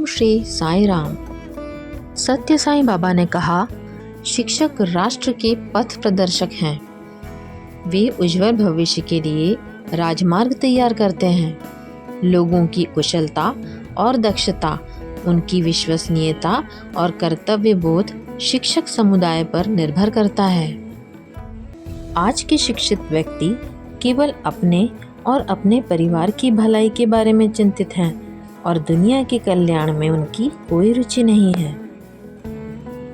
श्री साई राम। सत्य साईं बाबा ने कहा, शिक्षक राष्ट्र के पथ प्रदर्शक हैं। वे उज्जवल भविष्य के लिए राजमार्ग तैयार करते हैं। लोगों की कुशलता और दक्षता, उनकी विश्वसनीयता और कर्तव्य बोध शिक्षक समुदाय पर निर्भर करता है। आज के शिक्षित व्यक्ति केवल अपने और अपने परिवार की भलाई के बारे में चिंतित हैं और दुनिया के कल्याण में उनकी कोई रुचि नहीं है।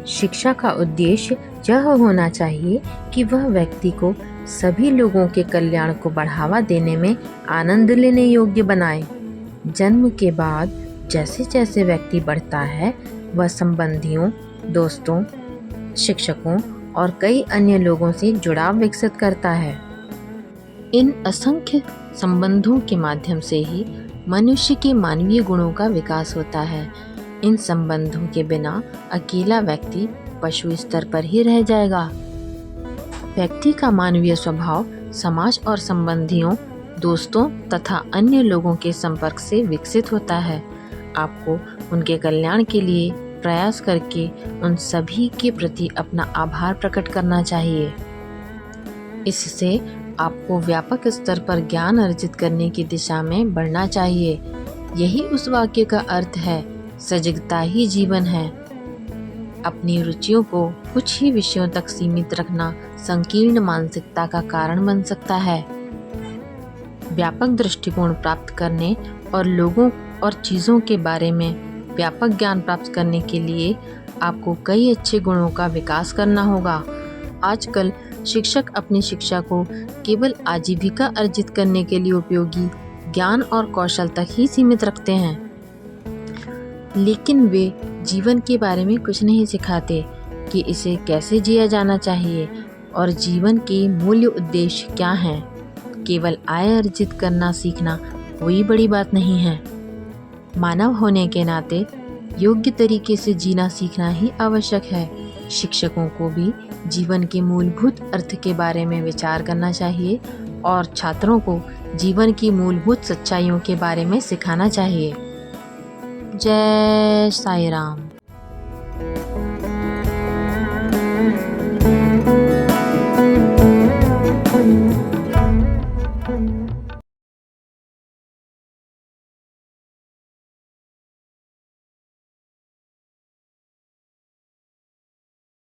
शिक्षा का उद्देश्य यह होना चाहिए कि वह व्यक्ति को सभी लोगों के कल्याण को बढ़ावा देने में आनंद लेने योग्य बनाए। जन्म के बाद जैसे जैसे व्यक्ति बढ़ता है, वह संबंधियों, दोस्तों, शिक्षकों और कई अन्य लोगों से जुड़ाव विकसित करता है। इन असंख्य संबंधों के माध्यम से ही मनुष्य के मानवीय गुणों का विकास होता है। इन संबंधों के बिना अकेला व्यक्ति पशु स्तर पर ही रह जाएगा। व्यक्ति का मानवीय स्वभाव समाज और संबंधियों, दोस्तों तथा अन्य लोगों के संपर्क से विकसित होता है। आपको उनके कल्याण के लिए प्रयास करके उन सभी के प्रति अपना आभार प्रकट करना चाहिए। इससे आपको व्यापक स्तर पर ज्ञान अर्जित करने की दिशा में बढ़ना चाहिए। यही उस वाक्य का अर्थ है, सजगता ही जीवन है। अपनी रुचियों को कुछ ही विषयों तक सीमित रखना संकीर्ण मानसिकता का कारण बन सकता है। व्यापक दृष्टिकोण प्राप्त करने और लोगों और चीज़ों के बारे में व्यापक ज्ञान प्राप्त करने के लिए आपको कई अच्छे गुणों का विकास करना होगा। आजकल शिक्षक अपनी शिक्षा को केवल आजीविका अर्जित करने के लिए उपयोगी ज्ञान और कौशल तक ही सीमित रखते हैं, लेकिन वे जीवन के बारे में कुछ नहीं सिखाते कि इसे कैसे जिया जाना चाहिए और जीवन के मूल्य उद्देश्य क्या हैं। केवल आय अर्जित करना सीखना कोई बड़ी बात नहीं है। मानव होने के नाते योग्य तरीके से जीना सीखना ही आवश्यक है। शिक्षकों को भी जीवन के मूलभूत अर्थ के बारे में विचार करना चाहिए और छात्रों को जीवन की मूलभूत सच्चाइयों के बारे में सिखाना चाहिए। जय साई राम।